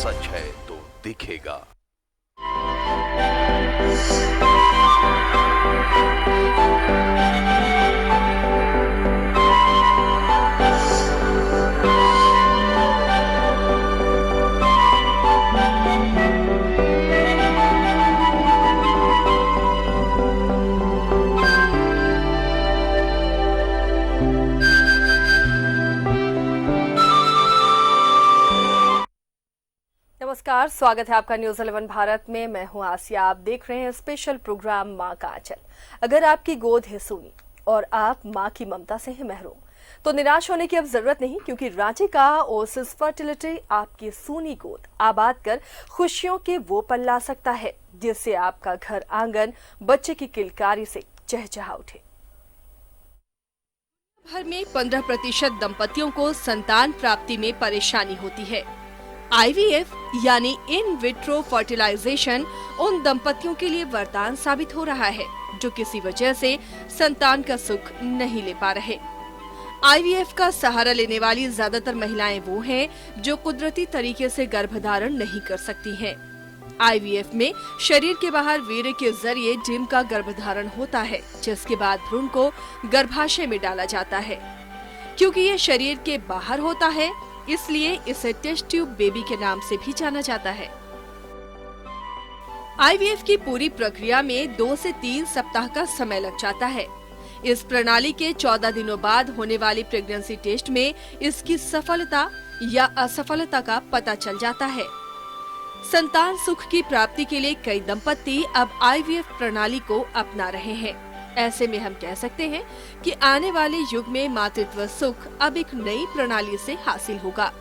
सच है तो दिखेगा। नमस्कार, स्वागत है आपका न्यूज़ 11 भारत में। मैं हूं आसिया। आप देख रहे हैं स्पेशल प्रोग्राम मां का आंचल। अगर आपकी गोद है सूनी और आप मां की ममता से हैं महरूम, तो निराश होने की अब जरूरत नहीं, क्योंकि रांची का ओसिस फर्टिलिटी आपकी सूनी गोद आबाद कर खुशियों के वो पल ला सकता है जिससे आपका घर आंगन बच्चे की किलकारी से चहचहा उठे। भर में 15% दंपतियों को संतान प्राप्ति में परेशानी होती है। IVF यानी इन विट्रो फर्टिलाइजेशन उन दंपतियों के लिए वरदान साबित हो रहा है जो किसी वजह से संतान का सुख नहीं ले पा रहे। IVF का सहारा लेने वाली ज्यादातर महिलाएं वो हैं जो कुदरती तरीके से गर्भधारण नहीं कर सकती हैं। IVF में शरीर के बाहर वीर्य के जरिए डिम का गर्भधारण होता है, जिसके बाद भ्रूण को गर्भाशय में डाला जाता है। क्योंकि ये शरीर के बाहर होता है, इसलिए इसे टेस्ट ट्यूब बेबी के नाम से भी जाना जाता है। IVF की पूरी प्रक्रिया में 2 से 3 सप्ताह का समय लग जाता है। इस प्रणाली के 14 दिनों बाद होने वाली प्रेगनेंसी टेस्ट में इसकी सफलता या असफलता का पता चल जाता है। संतान सुख की प्राप्ति के लिए कई दंपति अब IVF प्रणाली को अपना रहे हैं। ऐसे में हम कह सकते हैं कि आने वाले युग में मातृत्व सुख अब एक नई प्रणाली से हासिल होगा।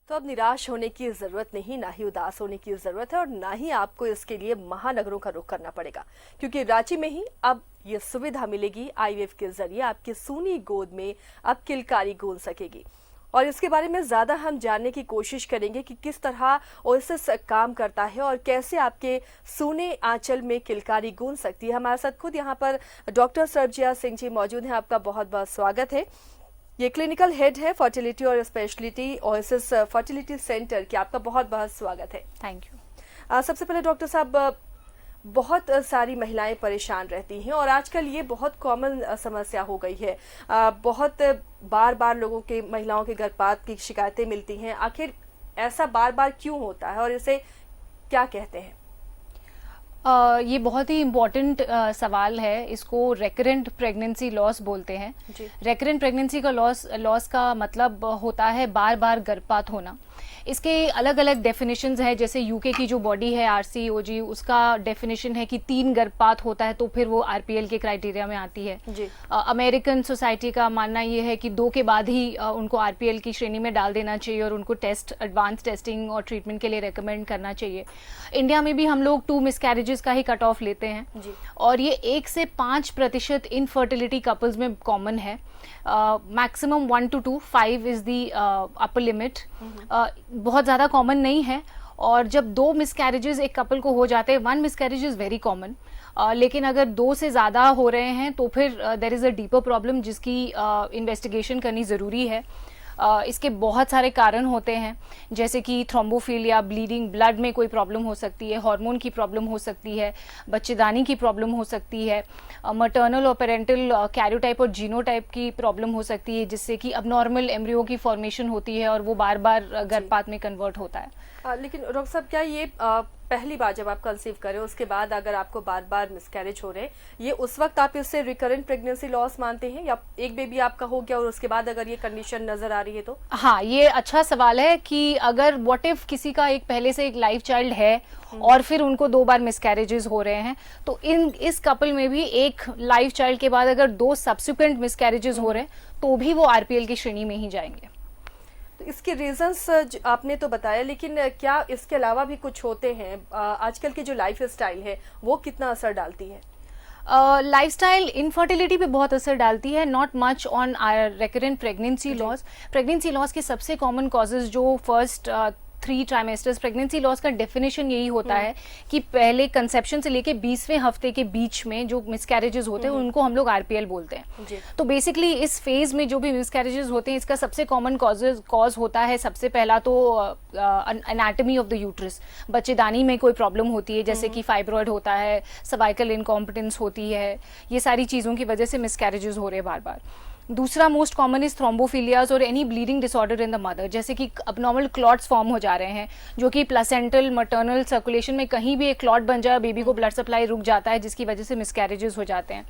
तो अब निराश होने की जरूरत नहीं, ना ही उदास होने की जरूरत है, और ना ही आपको इसके लिए महानगरों का रुख करना पड़ेगा, क्योंकि रांची में ही अब ये सुविधा मिलेगी। IVF के जरिए आपकी सूनी गोद में अब किलकारी गूंज सकेगी। और इसके बारे में ज्यादा हम जानने की कोशिश करेंगे कि किस तरह ओएसिस काम करता है और कैसे आपके सूने आंचल में किलकारी गूंज सकती है। हमारे साथ खुद यहाँ पर डॉक्टर सरबजीत सिंह जी मौजूद हैं। आपका बहुत बहुत स्वागत है। ये क्लिनिकल हेड है फर्टिलिटी और स्पेशलिटी ओएसिस फर्टिलिटी सेंटर की। आपका बहुत बहुत स्वागत है। Thank you. सबसे पहले डॉक्टर साहब, बहुत सारी महिलाएं परेशान रहती हैं और आजकल ये बहुत कॉमन समस्या हो गई है। बहुत बार बार लोगों के, महिलाओं के गर्भपात की शिकायतें मिलती हैं। आखिर ऐसा बार बार क्यों होता है और इसे क्या कहते हैं? ये बहुत ही इम्पोर्टेंट सवाल है। इसको रेकरेंट प्रेगनेंसी लॉस बोलते हैं। रेकरेंट प्रेगनेंसी का लॉस का मतलब होता है बार बार गर्भपात होना। इसके अलग अलग डेफिनेशंस हैं। जैसे यूके की जो बॉडी है RCOG, उसका डेफिनेशन है कि 3 गर्भपात होता है तो फिर वो RPL के क्राइटेरिया में आती है। अमेरिकन सोसाइटी का मानना ये है कि 2 के बाद ही उनको RPL की श्रेणी में डाल देना चाहिए और उनको एडवांस टेस्टिंग और ट्रीटमेंट के लिए रेकमेंड करना चाहिए। इंडिया में भी हम लोग 2 मिसकैरेजेस का ही कट ऑफ लेते हैं और ये 1 से 5% इनफर्टिलिटी कपल्स में कॉमन है। Maximum 1 to 2, 5 is the upper limit. बहुत ज़्यादा कॉमन नहीं है। और जब 2 मिसकैरेजेस एक कपल को हो जाते हैं, 1 मिसकैरेज इज़ वेरी कॉमन, लेकिन अगर 2 से ज़्यादा हो रहे हैं तो फिर there is a deeper problem जिसकी इन्वेस्टिगेशन करनी ज़रूरी है। इसके बहुत सारे कारण होते हैं, जैसे कि थ्रोम्बोफिलिया, ब्लीडिंग, ब्लड में कोई प्रॉब्लम हो सकती है, हार्मोन की प्रॉब्लम हो सकती है, बच्चेदानी की प्रॉब्लम हो सकती है, मटर्नल और पेरेंटल कैरियोटाइप और जीनोटाइप की प्रॉब्लम हो सकती है, जिससे कि अबनॉर्मल एम्ब्रियो की फॉर्मेशन होती है और वो बार बार गर्भपात में कन्वर्ट होता है। लेकिन डॉक्टर साहब, क्या ये पहली बार जब आप कंसीव करें उसके बाद अगर आपको बार बार मिसकैरेज हो रहे हैं, ये उस वक्त आप इससे रिकरेंट प्रेगनेंसी लॉस मानते हैं, या एक बेबी आपका हो गया और उसके बाद अगर ये कंडीशन नजर आ रही है तो? हाँ, ये अच्छा सवाल है कि अगर व्हाट इफ किसी का एक पहले से एक लाइफ चाइल्ड है और फिर उनको 2 बार मिसकैरेजेस हो रहे हैं, तो इस कपल में भी एक लाइफ चाइल्ड के बाद अगर 2 सब्सिक्वेंट मिसकैरेजेस हो रहे हैं तो भी वो RPL की श्रेणी में ही जाएंगे। तो इसके रीजंस आपने तो बताया, लेकिन क्या इसके अलावा भी कुछ होते हैं? आजकल की जो लाइफ स्टाइल है वो कितना असर डालती है? लाइफस्टाइल इनफर्टिलिटी पे बहुत असर डालती है, not much on recurrent pregnancy loss. Pregnancy loss के सबसे कॉमन कॉजेज जो फर्स्ट 3 ट्राइमेस्टर्स, प्रेगनेंसी लॉस का डेफिनेशन यही होता है कि पहले कंसेप्शन से लेके 20वें हफ्ते के बीच में जो मिसकैरेजेस होते हैं उनको हम लोग आरपीएल बोलते हैं। तो बेसिकली इस फेज में जो भी मिसकैरेजेस होते हैं इसका सबसे कॉमन कॉज होता है, सबसे पहला तो एनाटॉमी ऑफ द यूट्रस, बच्चेदानी में कोई प्रॉब्लम होती है, जैसे कि फाइब्रॉइड होता है, सर्वाइकल इनकॉम्पिटेंस होती है, ये सारी चीज़ों की वजह से मिसकैरेजेस हो रहे हैं बार बार। दूसरा मोस्ट कॉमन इज थ्रोम्बोफिलियाज और any bleeding disorder in the mother, जैसे कि अबनॉर्मल क्लॉट्स फॉर्म हो जा रहे हैं जो कि प्लेसेंटल मटर्नल सर्कुलेशन में कहीं भी एक क्लॉट बन जाए, बेबी को ब्लड सप्लाई रुक जाता है, जिसकी वजह से मिसकैरेजेस हो जाते हैं।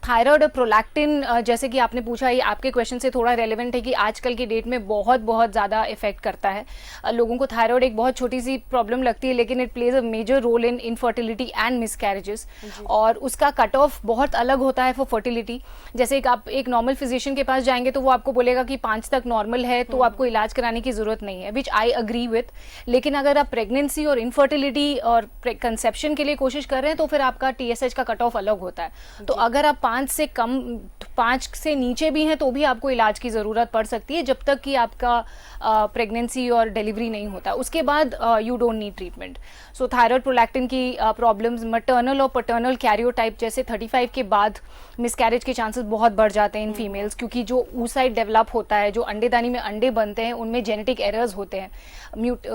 थायराइड और प्रोलैक्टिन, जैसे कि आपने पूछा, ये आपके क्वेश्चन से थोड़ा रेलिवेंट है कि आजकल की डेट में बहुत बहुत ज़्यादा इफेक्ट करता है लोगों को। थायराइड एक बहुत छोटी सी प्रॉब्लम लगती है लेकिन it plays a major role in infertility and miscarriages, और उसका कट ऑफ बहुत अलग होता है फॉर फर्टिलिटी। जैसे आप एक नॉर्मल फिजिशियन के पास जाएंगे तो वो आपको बोलेगा कि 5 तक नॉर्मल है, तो आपको इलाज कराने की जरूरत नहीं है, विच आई अग्री विथ। लेकिन अगर आप प्रेगनेंसी और इनफर्टिलिटी और कंसेप्शन के लिए कोशिश कर रहे हैं तो फिर आपका टीएसएच का कट ऑफ अलग होता है। तो अगर आप 5 से नीचे भी हैं तो भी आपको इलाज की जरूरत पड़ सकती है, जब तक कि आपका प्रेगनेंसी और डिलीवरी नहीं होता। उसके बाद you don't need treatment. So thyroid, prolactin की प्रॉब्लम्स, मैटरनल और पैटर्नल कैरियोटाइप जैसे 35 के बाद मिसकैरेज के चांसेस बहुत बढ़ जाते हैं इन फीमेल्स, क्योंकि जो oocyte डेवलप होता है, जो अंडेदानी में अंडे बनते हैं, उनमें जेनेटिक एरर्स होते हैं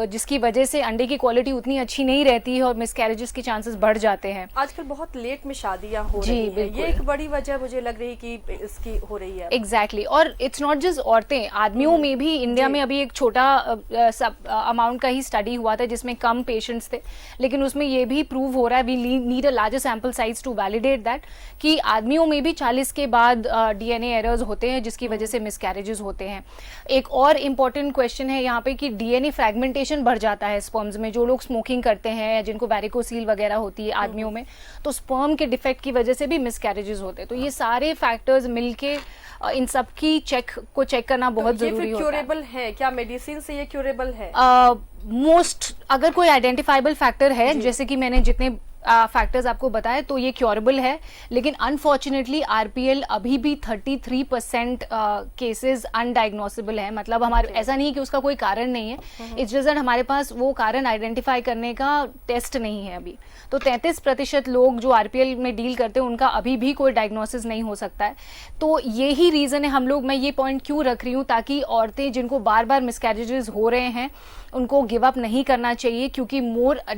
जिसकी वजह से अंडे की क्वालिटी उतनी अच्छी नहीं रहती है और मिसकैरेजेस के चांसेस बढ़ जाते हैं। आजकल बहुत लेट में शादियां हो रही हैं, ये एक बड़ी वजह मुझे लग रही कि इसकी हो रही है। एग्जैक्टली और इट्स नॉट जस्ट औरतें, आदमियों में भी इंडिया में अभी एक छोटा अमाउंट का ही स्टडी हुआ था जिसमें कम पेशेंट्स थे, लेकिन उसमें ये भी प्रूव हो रहा है, we need a larger sample size to validate that, कि आदमियों में भी 40 के बाद डीएनए एरर्स होते हैं जिसकी वजह से मिसकैरेजेस होते हैं। एक और इम्पॉर्टेंट क्वेश्चन है यहाँ पे कि डीएनए फ्रैगमेंटेशन बढ़ जाता है स्पर्म्स में। जो लोग स्मोकिंग करते हैं, जिनको वैरिकोसील वगैरह होती है आदमियों में, तो स्पर्म के डिफेक्ट की वजह से भी मिसकैरेजेस होते हैं। तो ये सारे फैक्टर्स मिलके इन सब की चेक करना बहुत जरूरी होता है। क्योरेबल है क्या? मेडिसिन से ये क्योरेबल है? मोस्ट अगर कोई आइडेंटिफाइबल फैक्टर है, जैसे कि मैंने जितने फैक्टर्स आपको बताए, तो ये क्योरेबल है। लेकिन अनफॉर्चुनेटली आरपीएल अभी भी 33% केसेस अनडायग्नोसेबल है। मतलब हमारे ऐसा नहीं कि उसका कोई कारण नहीं है, इट्स जस्ट दैट हमारे पास वो कारण आइडेंटिफाई करने का टेस्ट नहीं है अभी। तो 33% लोग जो आरपीएल में डील करते हैं उनका अभी भी कोई डायग्नोसिस नहीं हो सकता है। तो यही रीजन है मैं ये पॉइंट क्यों रख रही हूँ, ताकि औरतें जिनको बार बार मिसकैरेजेस हो रहे हैं उनको गिव अप नहीं करना चाहिए, क्योंकि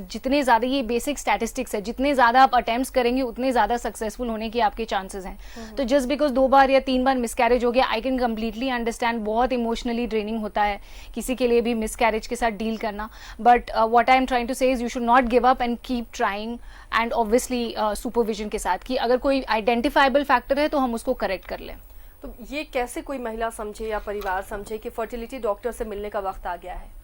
जितने ज्यादा, ये बेसिक स्टैटिस्टिक्स है, जितने ज्यादा आप अटेम्प्ट्स करेंगे उतने ज्यादा सक्सेसफुल होने के आपके चांसेस हैं। तो जस्ट बिकॉज 2 बार या 3 बार मिसकैरेज हो गया, आई कैन कम्प्लीटली अंडरस्टैंड, बहुत इमोशनली ड्रेनिंग होता है किसी के लिए भी मिसकैरेज के साथ डील करना। But what I am trying to say is you should not give up and keep trying, and obviously supervision के साथ, कि अगर कोई आइडेंटिफाइबल फैक्टर है तो हम उसको करेक्ट कर लें। तो ये कैसे कोई महिला समझे या परिवार समझे कि फर्टिलिटी डॉक्टर से मिलने का वक्त आ गया है?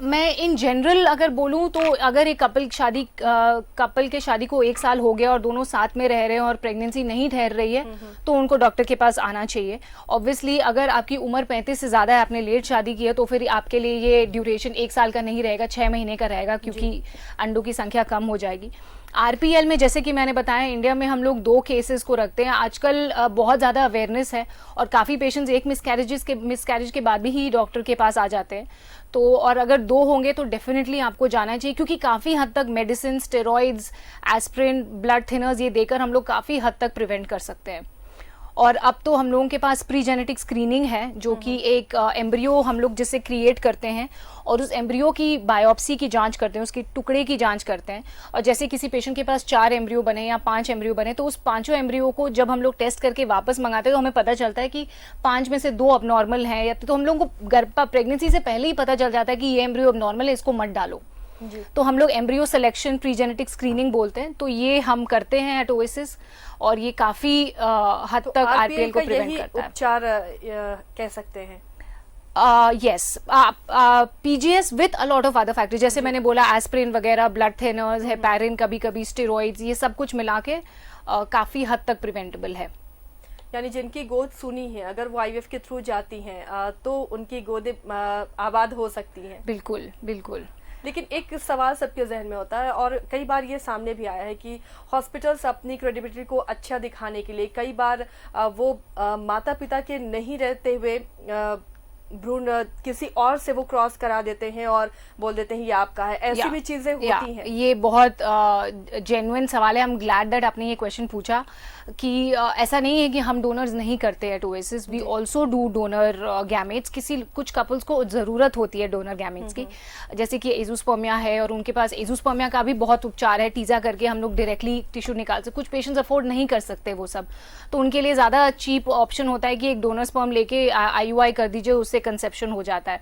मैं इन जनरल अगर बोलूं तो अगर एक कपल के शादी को 1 साल हो गया और दोनों साथ में रह रहे हैं और प्रेगनेंसी नहीं ठहर रही है, तो उनको डॉक्टर के पास आना चाहिए। ऑब्वियसली अगर आपकी उम्र 35 से ज़्यादा है, आपने लेट शादी की है, तो फिर आपके लिए ये ड्यूरेशन 1 साल का नहीं रहेगा, 6 महीने का रहेगा, क्योंकि अंडों की संख्या कम हो जाएगी। आरपीएल में जैसे कि मैंने बताया, इंडिया में हम लोग 2 केसेस को रखते हैं। आजकल बहुत ज़्यादा अवेयरनेस है और काफ़ी पेशेंट्स एक मिसकैरेज के बाद भी ही डॉक्टर के पास आ जाते हैं। तो और अगर 2 होंगे तो डेफिनेटली आपको जाना चाहिए, क्योंकि काफ़ी हद तक medicine, steroids, aspirin, blood thinners, ये देकर हम लोग काफ़ी हद तक प्रिवेंट कर सकते हैं। और अब तो हम लोगों के पास प्री जेनेटिक स्क्रीनिंग है, जो कि एक एम्ब्रियो हम लोग जिससे क्रिएट करते हैं और उस एम्ब्रियो की बायोप्सी की जांच करते हैं, उसके टुकड़े की जांच करते हैं। और जैसे किसी पेशेंट के पास 4 एम्ब्रियो बने या 5 एम्ब्रियो बने, तो उस 5 एम्ब्रियो को जब हम लोग टेस्ट करके वापस मंगाते हैं तो हमें पता चलता है कि 5 में से 2 अबनॉर्मल हैं, या तो हम लोगों को प्रेगनेंसी से पहले ही पता चल जाता है कि ये एम्ब्रियो अबनॉर्मल है, इसको मत डालो। तो हम लोग embryo selection pre genetic screening बोलते हैं, तो ये हम करते हैं एट ओएसिस, और ये काफी हद तक आरपीएल को प्रिवेंट करता है। उपचार कह सकते हैं? Yes, PGS with a lot of other factors, जैसे मैंने बोला एस्प्रिन वगैरह, ब्लड थिनर्स, हेपारिन, कभी कभी स्टेरॉइड्स, ये सब कुछ मिला के काफी हद तक प्रिवेंटेबल है। यानी जिनकी गोद सुनी है, अगर वो आईवीएफ के थ्रू जाती हैं तो उनकी गोदें आबाद हो सकती हैं। बिल्कुल बिल्कुल। लेकिन एक सवाल सबके जहन में होता है और कई बार ये सामने भी आया है कि हॉस्पिटल्स अपनी क्रेडिबिलिटी को अच्छा दिखाने के लिए कई बार वो माता पिता के नहीं रहते हुए भ्रूण किसी और से वो क्रॉस करा देते हैं और बोल देते हैं ये आपका है। ऐसी भी चीजें होती हैं। ये बहुत जेन्युइन सवाल है। आई एम ग्लैड दैट आपने ये क्वेश्चन पूछा कि ऐसा नहीं है कि हम डोनर्स नहीं करते at Oasis, we also do donor gametes. कुछ कपल्स को जरूरत होती है डोनर गैमेट्स की, जैसे कि एजोस्पर्मिया है और उनके पास एजोस्पर्मिया का भी बहुत उपचार है, टीजा करके हम लोग डायरेक्टली टिश्यू निकाल सकते। कुछ पेशेंट्स अफोर्ड नहीं कर सकते वो सब, तो उनके लिए ज्यादा चीप ऑप्शन होता है कि एक डोनर स्पर्म लेके आईयूआई कर दीजिए, उससे कंसेप्शन हो जाता है।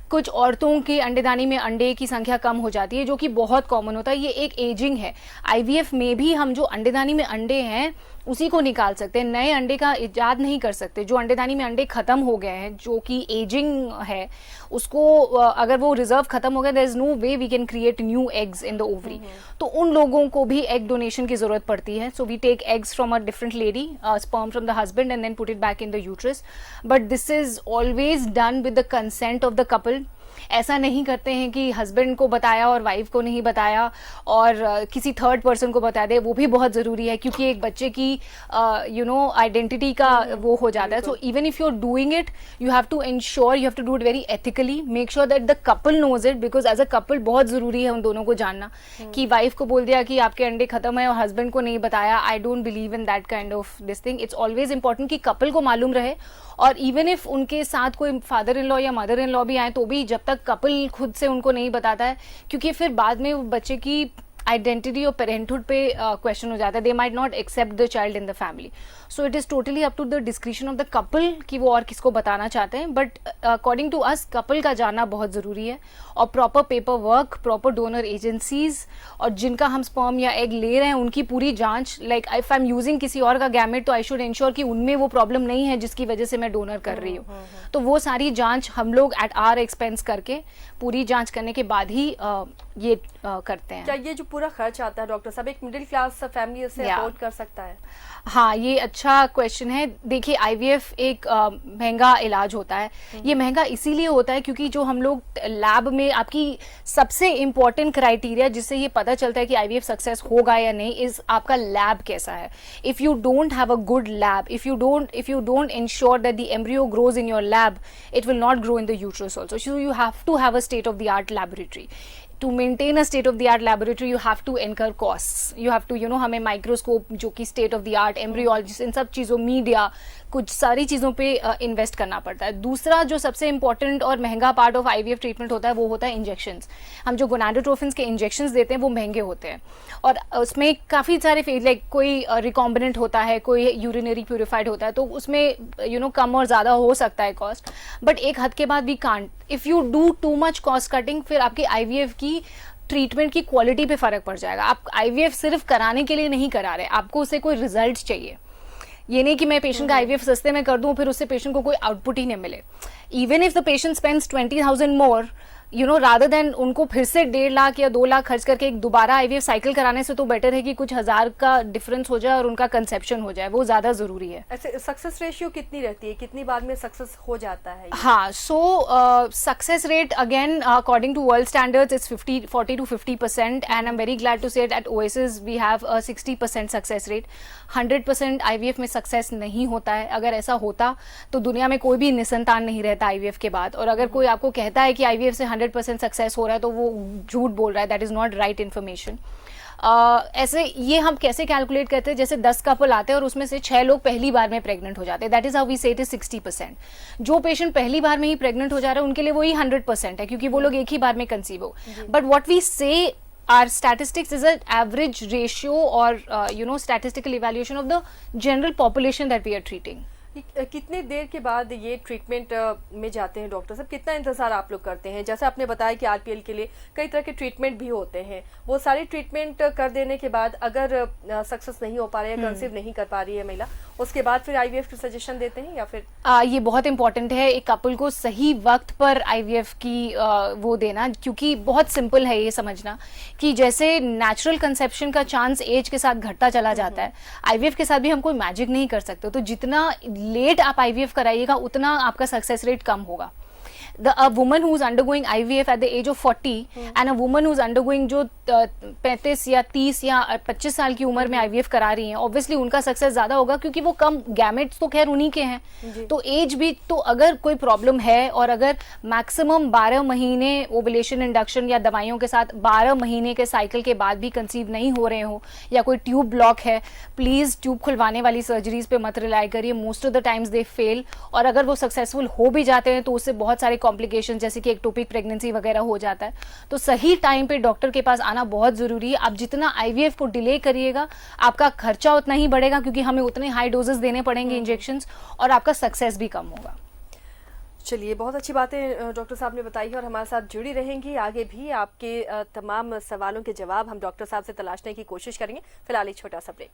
कुछ औरतों की अंडेदानी में अंडे की संख्या कम हो जाती है, जो कि बहुत कॉमन होता है। ये एक एजिंग है। आईवीएफ में भी हम जो अंडेदानी में अंडे हैं उसी को निकाल सकते हैं, नए अंडे का इजाद नहीं कर सकते। जो अंडेदानी में अंडे खत्म हो गए हैं, जो कि एजिंग है, उसको अगर वो रिजर्व खत्म हो गया, there is no way we can create new eggs in the ovary. तो उन लोगों को भी एग डोनेशन की जरूरत पड़ती है। So we take eggs from a different lady, sperm from the husband and then put it back in the uterus, but this is always done with the consent of the couple. ऐसा नहीं करते हैं कि husband को बताया और wife को नहीं बताया और किसी थर्ड पर्सन को बता दे, वो भी बहुत जरूरी है क्योंकि एक बच्चे की आइडेंटिटी का वो हो जाता है। So even if you are doing it, you have to ensure, you have to do it very ethically, make sure that the couple knows it, because as a couple बहुत जरूरी है उन दोनों को जानना। कि वाइफ को बोल दिया कि आपके अंडे खत्म है और हस्बैंड को नहीं बताया, I don't believe in that kind of this thing. It's always important कि कपल को मालूम रहे, और इवन इफ उनके साथ कोई फादर इन लॉ या मदर इन लॉ भी आए तो भी जब तक कपल खुद से उनको नहीं बताता है, क्योंकि फिर बाद में बच्चे की आइडेंटिटी और पेरेंटहुड पे क्वेश्चन हो जाता है। They might not accept the child in the family. So it is totally up to the description of the couple कि वो और किसको बताना चाहते हैं, but according to us couple का जानना बहुत जरूरी है। और proper paper work, proper donor agencies, और जिनका हम स्पर्म या एग ले रहे हैं उनकी पूरी जांच, like if I am using किसी और का गैमेट तो आई शुड इंश्योर कि उनमें वो प्रॉब्लम नहीं है जिसकी वजह से मैं डोनर कर रही हूँ। तो वो सारी जांच हम लोग एट आवर एक्सपेंस करके, पूरी जांच करने के बाद ही ये करते हैं। क्या ये जो पूरा खर्च आता है डॉक्टर साहब, एक मिडिल क्लास फैमिली से अफोर्ड कर सकता है? हाँ, ये अच्छा क्वेश्चन है। देखिए, आईवीएफ एक महंगा इलाज होता है। ये महंगा इसीलिए होता है क्योंकि जो हम लोग लैब में, आपकी सबसे इंपॉर्टेंट क्राइटेरिया जिससे ये पता चलता है कि आईवीएफ सक्सेस होगा या नहीं, इज आपका लैब कैसा है। If you don't have a good lab, if you don't ensure that the embryo grows in your lab, it will not grow in the uterus also. So you have to have a state of the art laboratory. To maintain a state of the art laboratory, you have to incur costs. You have to, हमें microscope, जो कि state of the art, embryologist, इन सब चीज़ों, media, कुछ सारी चीज़ों पे इन्वेस्ट करना पड़ता है। दूसरा जो सबसे इंपॉर्टेंट और महंगा पार्ट ऑफ आईवीएफ ट्रीटमेंट होता है वो होता है इंजेक्शंस। हम जो गोनाडोट्रोफिन्स के इंजेक्शंस देते हैं वो महंगे होते हैं, और उसमें काफ़ी सारे फेज, लाइक कोई रिकॉम्बिनेंट होता है, कोई यूरिनरी प्यूरिफाइड होता है, तो उसमें कम और ज़्यादा हो सकता है कॉस्ट, बट एक हद के बाद we can't. If you do too much cost cutting, फिर आपकी आईवीएफ की ट्रीटमेंट की क्वालिटी पे फर्क पड़ जाएगा। आप आईवीएफ सिर्फ कराने के लिए नहीं करा रहे, आपको उससे कोई रिजल्ट चाहिए। ये नहीं कि मैं पेशेंट का आईवीएफ सस्ते में कर दूं फिर उससे पेशेंट को कोई आउटपुट ही नहीं मिले। Even if the patient spends 20,000 more, rather than उनको फिर से 1.5 लाख या 2 लाख खर्च करके एक दोबारा आईवीएफ साइकिल कराने से तो बेटर है कि कुछ हजार का डिफरेंस हो जाए और उनका कंसेप्शन हो जाए, वो ज्यादा जरूरी है। ऐसे सक्सेस रेशियो कितनी रहती है, कितनी बार में सक्सेस हो जाता है? हाँ, so success rate again according to world standards it's 40 to 50%, and I am very glad to say at Oasis we have 60% success rate. 100% IVF में सक्सेस नहीं होता है। अगर ऐसा होता तो दुनिया में कोई भी निसंतान नहीं रहता आईवीएफ के बाद, और अगर कोई आपको कहता है कि आईवीएफ से 100% सक्सेस हो रहा है तो वो झूठ बोल रहा है। That is not right information. ऐसे ये हम कैसे कैलकुलेट करते हैं, जैसे 10 कपल आते हैं और उसमें से 6 लोग पहली बार में प्रेग्नेंट हो जाते हैं, दैट इज हाउ वी से इट इज 60%। जो पेशेंट पहली बार में ही प्रेग्नेंट हो जा रहा है उनके लिए वही 100% है, क्योंकि वो लोग एक ही बार में कंसीव हो। बट व्हाट वी से our statistics is an average ratio or statistical evaluation of the general population that we are treating. कितने देर के बाद ये ट्रीटमेंट में जाते हैं डॉक्टर साहब? कितना इंतजार आप लोग करते हैं? जैसे आपने बताया कि आरपीएल के लिए कई तरह के ट्रीटमेंट भी होते हैं, वो सारी ट्रीटमेंट कर देने के बाद अगर सक्सेस नहीं हो पा रही है, कंसीव नहीं कर पा रही है महिला, उसके बाद फिर आईवीएफ की सजेशन देते हैं या फिर ये बहुत इंपॉर्टेंट है एक कपल को सही वक्त पर आईवीएफ की वो देना, क्योंकि बहुत सिंपल है ये समझना कि जैसे नेचुरल कंसेप्शन का चांस एज के साथ घटता चला जाता है, आईवीएफ के साथ भी हम कोई मैजिक नहीं कर सकते। तो जितना लेट आप आईवीएफ कराइएगा उतना आपका सक्सेस रेट कम होगा। A woman who is undergoing IVF at the age of 40 and a woman who is undergoing जो 35 या 30 या 25 साल की उम्र में IVF करा रही हैं, ऑब्वियसली उनका सक्सेस ज्यादा होगा क्योंकि वो कम गैमेट्स तो खैर उन्हीं के हैं। तो एज भी तो अगर कोई प्रॉब्लम है और अगर मैक्सिमम 12 महीने ओवुलेशन इंडक्शन या दवाइयों के साथ 12 महीने के साइकिल के बाद भी कंसीव नहीं हो रहे हो या कोई ट्यूब ब्लॉक है, प्लीज ट्यूब खुलवाने वाली सर्जरीज पे मत रिलाई करिए। Most of the times they fail, और अगर वो सक्सेसफुल हो भी जाते हैं तो उससे बहुत सारे कॉम्प्लिकेशन जैसे कि एक्टोपिक प्रेगनेंसी वगैरह हो जाता है। तो सही टाइम पे डॉक्टर के पास आना बहुत जरूरी है। आप जितना आईवीएफ को डिले करिएगा आपका खर्चा उतना ही बढ़ेगा क्योंकि हमें उतने हाई डोजेस देने पड़ेंगे इंजेक्शंस, और आपका सक्सेस भी कम होगा। चलिए, बहुत अच्छी बातें डॉक्टर साहब ने बताई है और हमारे साथ जुड़ी रहेंगी। आगे भी आपके तमाम सवालों के जवाब हम डॉक्टर साहब से तलाशने की कोशिश करेंगे। फिलहाल एक छोटा सा ब्रेक।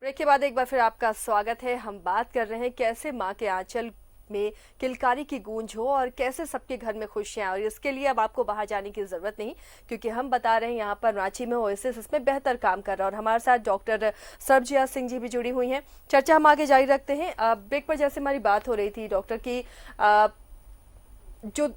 ब्रेक के बाद एक बार फिर आपका स्वागत है। हम बात कर रहे हैं कैसे माँ के आंचल में किलकारी की गूंज हो और कैसे सबके घर में खुशियां, और इसके लिए अब आपको बाहर जाने की जरूरत नहीं क्योंकि हम बता रहे हैं यहाँ पर रांची में ओएसिस इसमें बेहतर काम कर रहा है। और हमारे साथ डॉक्टर सरबजिया सिंह जी भी जुड़ी हुई हैं। चर्चा हम आगे जारी रखते हैं। ब्रेक पर जैसे हमारी बात हो रही थी डॉक्टर की, जो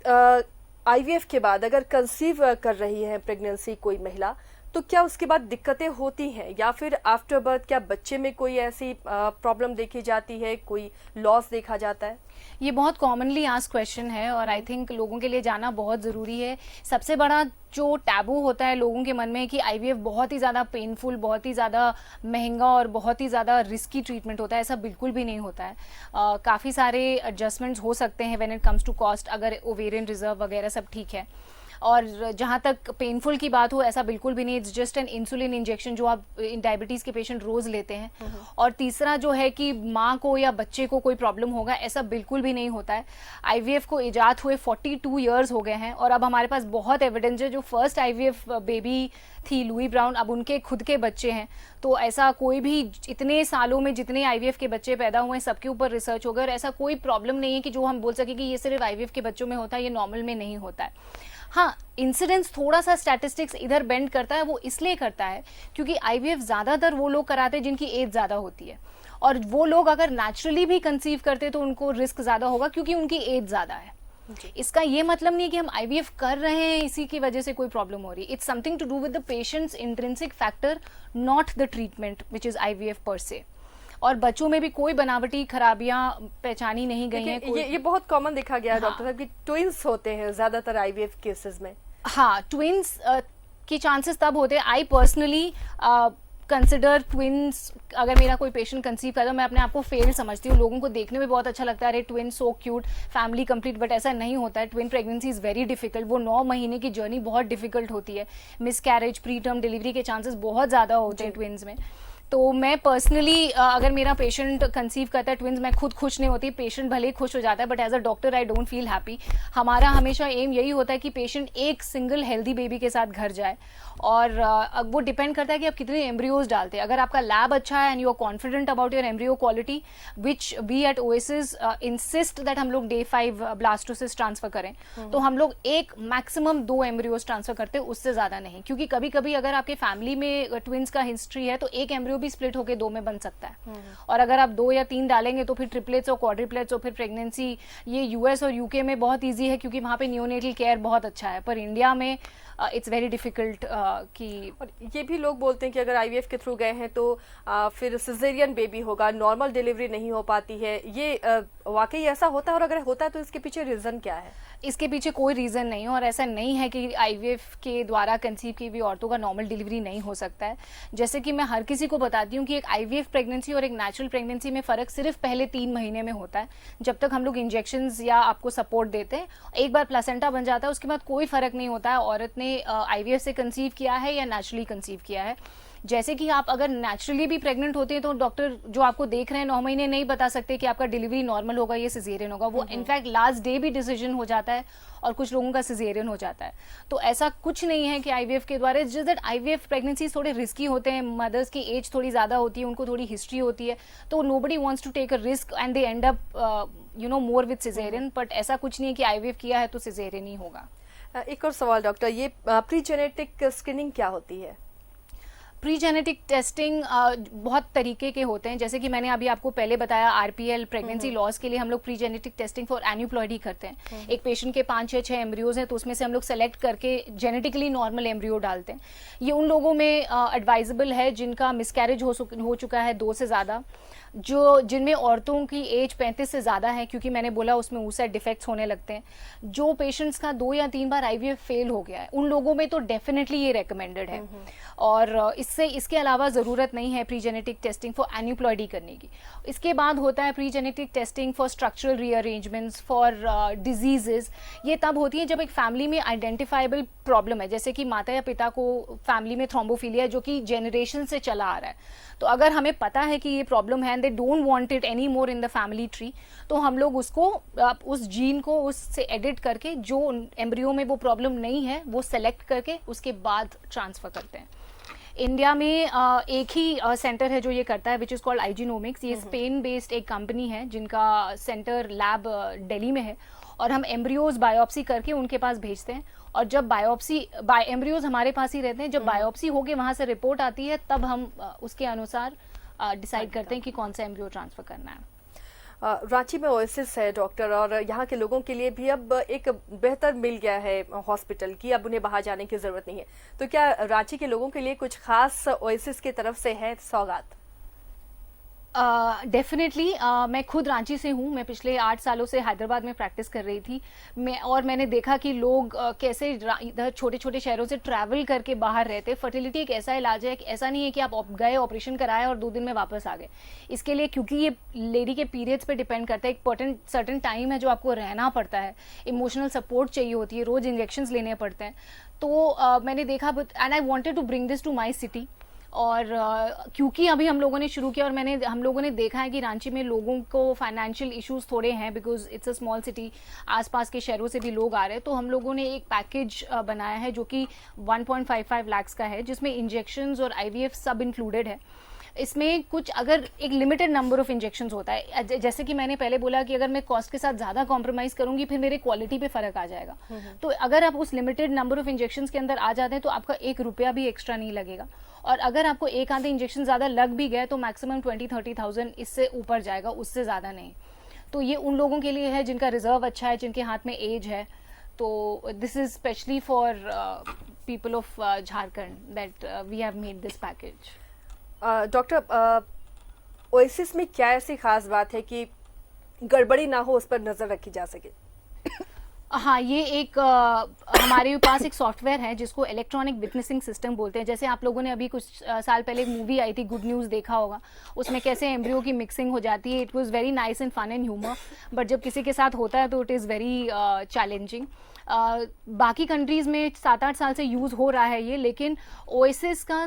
आईवीएफ के बाद अगर कंसीव कर रही है प्रेगनेंसी कोई महिला, तो क्या उसके बाद दिक्कतें होती हैं या फिर आफ्टर बर्थ क्या बच्चे में कोई ऐसी प्रॉब्लम देखी जाती है, कोई लॉस देखा जाता है? ये बहुत कॉमनली आस्क्ड क्वेश्चन है और आई थिंक लोगों के लिए जानना बहुत ज़रूरी है। सबसे बड़ा जो टैबू होता है लोगों के मन में कि आईवीएफ बहुत ही ज़्यादा पेनफुल, बहुत ही ज़्यादा महंगा और बहुत ही ज़्यादा रिस्की ट्रीटमेंट होता है। ऐसा बिल्कुल भी नहीं होता है। काफ़ी सारे एडजस्टमेंट्स हो सकते हैं when it comes to cost, अगर ओवेरियन रिजर्व वगैरह सब ठीक है। और जहाँ तक पेनफुल की बात हो, ऐसा बिल्कुल भी नहीं। It's just an insulin injection जो आप डायबिटीज़ के पेशेंट रोज़ लेते हैं। और तीसरा जो है कि माँ को या बच्चे को कोई प्रॉब्लम होगा, ऐसा बिल्कुल भी नहीं होता है। आईवीएफ को इजाद हुए 42 ईयर्स हो गए हैं और अब हमारे पास बहुत एविडेंस है। जो फर्स्ट आईवीएफ बेबी थी लुई ब्राउन, अब उनके खुद के बच्चे हैं। तो ऐसा कोई भी इतने सालों में जितने आईवीएफ के बच्चे पैदा हुए हैं सबके ऊपर रिसर्च हो गया और ऐसा कोई प्रॉब्लम नहीं है कि जो हम बोल सके कि ये सिर्फ आईवीएफ के बच्चों में होता है, ये नॉर्मल में नहीं होता है। हाँ, इंसिडेंस थोड़ा सा स्टैटिस्टिक्स इधर बेंड करता है। वो इसलिए करता है क्योंकि आईवीएफ ज्यादातर वो लोग कराते हैं जिनकी एज ज्यादा होती है, और वो लोग अगर नेचुरली भी कंसीव करते तो उनको रिस्क ज्यादा होगा क्योंकि उनकी एज ज्यादा है। इसका ये मतलब नहीं है कि हम आईवीएफ कर रहे हैं इसी की वजह से कोई प्रॉब्लम हो रही है। It's something to do with the patient's intrinsic factor, not the treatment which is IVF per se. और बच्चों में भी कोई बनावटी खराबियां पहचानी नहीं गई हैं। ये बहुत कॉमन देखा गया है डॉक्टर साहब कि ट्विंस होते हैं ज्यादातर आईवीएफ केसेस में। हाँ, ट्विंस के चांसेस तब होते हैं। आई पर्सनली कंसिडर ट्विंस, अगर मेरा कोई पेशेंट कंसीव करता है, मैं अपने आप को फेल समझती हूँ। लोगों को देखने में बहुत अच्छा लगता है, अरे twin so cute, family complete, but ऐसा नहीं होता है। Twin pregnancy is very difficult. वो 9 महीने की जर्नी बहुत डिफिकल्ट होती है। Miss carriage, pre term delivery के चांसेस बहुत ज़्यादा होते हैं ट्विन्स में। तो मैं पर्सनली अगर मेरा पेशेंट कंसीव करता है ट्विंस, मैं खुद खुश नहीं होती, पेशेंट भले ही खुश हो जाता है, but as a doctor I don't feel happy. हमारा हमेशा एम यही होता है कि पेशेंट एक सिंगल हेल्दी बेबी के साथ घर जाए और वो डिपेंड करता है कि आप कितने एम्ब्रियोज डालते हैं। अगर आपका लैब अच्छा है and you are confident about your embryo quality, which we at Oasis insist that हम लोग डे 5 ब्लास्टोसिस ट्रांसफर करें, तो हम लोग एक मैक्सिमम 2 एम्ब्रियोज ट्रांसफर करते हैं, उससे ज्यादा नहीं। क्योंकि कभी कभी अगर आपके फैमिली में ट्विंस का हिस्ट्री है तो एक एम्ब्रियो भी स्प्लिट होकर 2 में बन सकता है, और अगर आप 2 या 3 डालेंगे तो फिर ट्रिपलेट्स और क्वाड्रिपलेट्स और फिर प्रेगनेंसी, ये यूएस और यूके में बहुत ईजी है क्योंकि वहाँ पे नियोनेटल केयर बहुत अच्छा है, पर इंडिया में इट्स वेरी डिफिकल्ट कि। और ये भी लोग बोलते हैं कि अगर आईवीएफ के थ्रू गए हैं तो फिर सिजेरियन बेबी होगा, नॉर्मल डिलीवरी नहीं हो पाती है, ये वाकई ऐसा होता है? और अगर होता है तो इसके पीछे रीज़न क्या है? इसके पीछे कोई रीज़न नहीं है, और ऐसा नहीं है कि आईवीएफ के द्वारा कंसीव की हुई औरतों का नॉर्मल डिलीवरी नहीं हो सकता है। जैसे कि मैं हर किसी को बताती हूँ कि एक आईवीएफ प्रेगनेंसी और एक नेचुरल प्रेगनेंसी में फ़र्क सिर्फ पहले 3 महीने में होता है, जब तक हम लोग इंजेक्शंस या आपको सपोर्ट देते हैं। एक बार प्लासेंटा बन जाता है उसके बाद कोई फ़र्क नहीं होता है औरत ने आईवीएफ से कंसीव किया है या नेचुरली कंसीव किया है। जैसे कि आप अगर नेचुरली भी प्रेग्नेंट होते हैं तो डॉक्टर जो आपको देख रहे हैं 9 महीने नहीं बता सकते कि आपका डिलीवरी नॉर्मल होगा या सिजेरियन होगा। वो इनफैक्ट लास्ट डे भी डिसीजन हो जाता है और कुछ लोगों का सिजेरियन हो जाता है। तो ऐसा कुछ नहीं है कि आईवीएफ के द्वारा, जस्ट दैट आईवीएफ प्रेगनेंसी थोड़े रिस्की होते हैं, मदर्स की एज थोड़ी ज़्यादा होती है, उनको थोड़ी हिस्ट्री होती है, तो nobody wants to take a risk and they end up more with caesarean. But ऐसा कुछ नहीं है कि आईवीएफ किया है तो सिजेरियन ही होगा। एक और सवाल डॉक्टर, ये प्री जेनेटिक स्क्रीनिंग क्या होती है? प्री जेनेटिक टेस्टिंग बहुत तरीके के होते हैं, जैसे कि मैंने अभी आपको पहले बताया आरपीएल प्रेगनेंसी लॉस के लिए हम लोग pre genetic testing for aneuploidy करते हैं। एक पेशेंट के 5-6 एम्ब्रियोज हैं तो उसमें से हम लोग सेलेक्ट करके जेनेटिकली नॉर्मल एम्ब्रियो डालते हैं। ये उन लोगों में एडवाइजेबल है जिनका मिसकैरेज हो चुका है 2 से ज़्यादा, जिनमें औरतों की एज 35 से ज़्यादा है, क्योंकि मैंने बोला उसमें ऊसाइड डिफेक्ट्स होने लगते हैं। जो पेशेंट्स का 2 या 3 बार आईवीएफ फेल हो गया है उन लोगों में तो डेफिनेटली ये रेकमेंडेड है। और इसके अलावा ज़रूरत नहीं है pre genetic testing for aneuploidy करने की। इसके बाद होता है pre genetic testing for structural rearrangements for diseases. ये तब होती है जब एक फैमिली में आइडेंटिफाइबल प्रॉब्लम है, जैसे कि माता या पिता को फैमिली में थ्रोम्बोफिलिया जो कि जेनरेशन से चला आ रहा है। तो अगर हमें पता है कि ये प्रॉब्लम है and they don't want it any more in the family tree, तो हम लोग उसको उस जीन को उससे एडिट करके जो एम्ब्रियो में वो प्रॉब्लम नहीं है वो सेलेक्ट करके उसके बाद ट्रांसफर करते हैं। इंडिया में एक ही सेंटर है जो ये करता है, विच इज़ कॉल्ड आईजीनोमिक्स। ये स्पेन बेस्ड एक कंपनी है जिनका सेंटर लैब दिल्ली में है, और हम एम्ब्रियोज बायोप्सी करके उनके पास भेजते हैं, और जब एम्ब्रियोज हमारे पास ही रहते हैं, जब बायोप्सी होके वहाँ से रिपोर्ट आती है तब हम उसके अनुसार डिसाइड करते हैं कि कौन सा एम्ब्रियो ट्रांसफर करना है। रांची में ओएसिस है डॉक्टर, और यहाँ के लोगों के लिए भी अब एक बेहतर मिल गया है हॉस्पिटल की, अब उन्हें बाहर जाने की ज़रूरत नहीं है। तो क्या रांची के लोगों के लिए कुछ खास ओएसिस की तरफ से है सौगात? डेफिनेटली मैं खुद रांची से हूँ। मैं पिछले 8 सालों से हैदराबाद में प्रैक्टिस कर रही थी और मैंने देखा कि लोग कैसे इधर छोटे छोटे शहरों से ट्रैवल करके बाहर रहते। फर्टिलिटी एक ऐसा इलाज है कि ऐसा नहीं है कि आप गए ऑपरेशन कराया और 2 दिन में वापस आ गए। इसके लिए क्योंकि ये लेडी के पीरियड्स पे डिपेंड करता है, एक सर्टेन टाइम है जो आपको रहना पड़ता है, इमोशनल सपोर्ट चाहिए होती है, रोज इंजेक्शंस लेने पड़ते हैं। तो मैंने देखा and I wanted to bring this to my city. और क्योंकि अभी हम लोगों ने शुरू किया और हम लोगों ने देखा है कि रांची में लोगों को फाइनेंशियल इश्यूज थोड़े हैं, because it's a small city, आसपास के शहरों से भी लोग आ रहे हैं। तो हम लोगों ने एक पैकेज बनाया है जो कि 1.55 लाख का है, जिसमें इंजेक्शंस और आईवीएफ सब इंक्लूडेड है। इसमें कुछ अगर एक लिमिटेड नंबर ऑफ इंजेक्शंस होता है, जैसे कि मैंने पहले बोला कि अगर मैं कॉस्ट के साथ ज़्यादा कॉम्प्रोमाइज़ करूंगी फिर मेरे क्वालिटी पे फ़र्क आ जाएगा। तो अगर आप उस लिमिटेड नंबर ऑफ इंजेक्शंस के अंदर आ जाते हैं तो आपका 1 रुपया भी एक्स्ट्रा नहीं लगेगा, और अगर आपको एक आधे इंजेक्शन ज़्यादा लग भी गए तो मैक्सिमम 20-30,000 इससे ऊपर जाएगा, उससे ज़्यादा नहीं। तो ये उन लोगों के लिए है जिनका रिजर्व अच्छा है, जिनके हाथ में एज है। तो this is specially for people of Jharkhand that we have made this package. Doctor, Oasis में क्या ऐसी खास बात है कि गड़बड़ी ना हो, उस पर नजर रखी जा सके? हाँ, ये एक हमारे पास एक सॉफ्टवेयर है जिसको इलेक्ट्रॉनिक विटनेसिंग सिस्टम बोलते हैं। जैसे आप लोगों ने अभी कुछ साल पहले एक मूवी आई थी गुड न्यूज़, देखा होगा, उसमें कैसे एम्ब्रियो की मिक्सिंग हो जाती है। It was very nice and fun and humour, but जब किसी के साथ होता है तो इट इज़ वेरी चैलेंजिंग। बाकी कंट्रीज में 7-8 साल से यूज़ हो रहा है ये, लेकिन ओएसिस का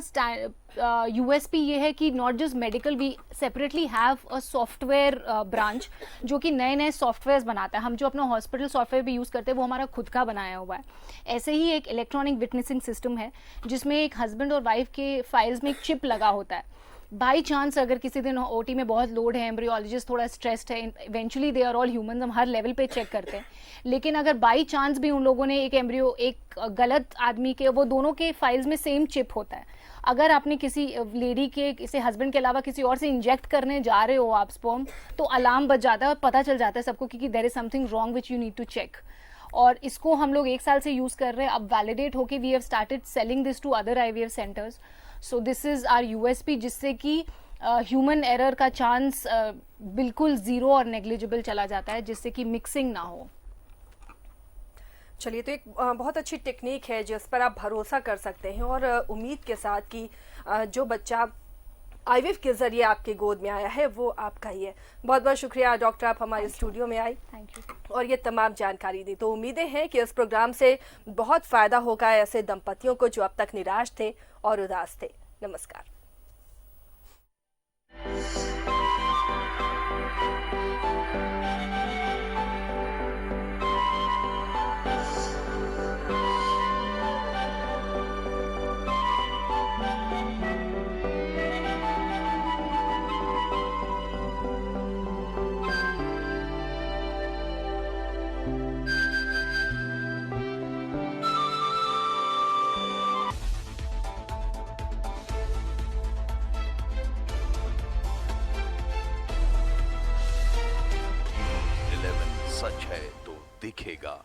यूएसपी ये है कि not just medical, we separately have a software branch जो कि नए नए सॉफ्टवेयर्स बनाता है। हम जो अपना हॉस्पिटल सॉफ्टवेयर भी यूज़ करते हैं वो हमारा खुद का बनाया हुआ है। ऐसे ही एक इलेक्ट्रॉनिक विटनेसिंग सिस्टम है जिसमें एक हस्बैंड और वाइफ के फाइल्स में एक चिप लगा होता है। बाई चांस अगर किसी दिन ओटी में बहुत लोड है, एम्ब्रियोलॉजिस्ट थोड़ा स्ट्रेस्ड है, eventually they are all humans, हम हर लेवल पे चेक करते हैं, लेकिन अगर बाई चांस भी उन लोगों ने एक एम्ब्रियो, एक गलत आदमी के, वो दोनों के फाइल्स में सेम चिप होता है, अगर आपने किसी लेडी के, किसी हस्बैंड के अलावा किसी और से इंजेक्ट करने जा रहे हो आप स्पर्म, तो अलार्म बज जाता है और पता चल जाता है सबको कि there is something wrong which you need to check. और इसको हम लोग 1 साल से यूज़ कर रहे हैं। अब वैलिडेट होके we have started selling this to other IVF centres. So this is our USP, जिससे कि ह्यूमन एरर का चांस बिल्कुल ज़ीरो और नेग्लिजिबल चला जाता है, जिससे कि मिक्सिंग ना हो। चलिए, तो एक बहुत अच्छी टेक्निक है जिस पर आप भरोसा कर सकते हैं, और उम्मीद के साथ कि जो बच्चा आईवीएफ के जरिए आपके गोद में आया है वो आपका ही है। बहुत बहुत शुक्रिया डॉक्टर, आप हमारे स्टूडियो में आई, थैंक यू, और ये तमाम जानकारी दी। तो उम्मीदें हैं कि इस प्रोग्राम से बहुत फ़ायदा होगा ऐसे दंपतियों को जो अब तक निराश थे और उदास थे। नमस्कार। सच है तो दिखेगा।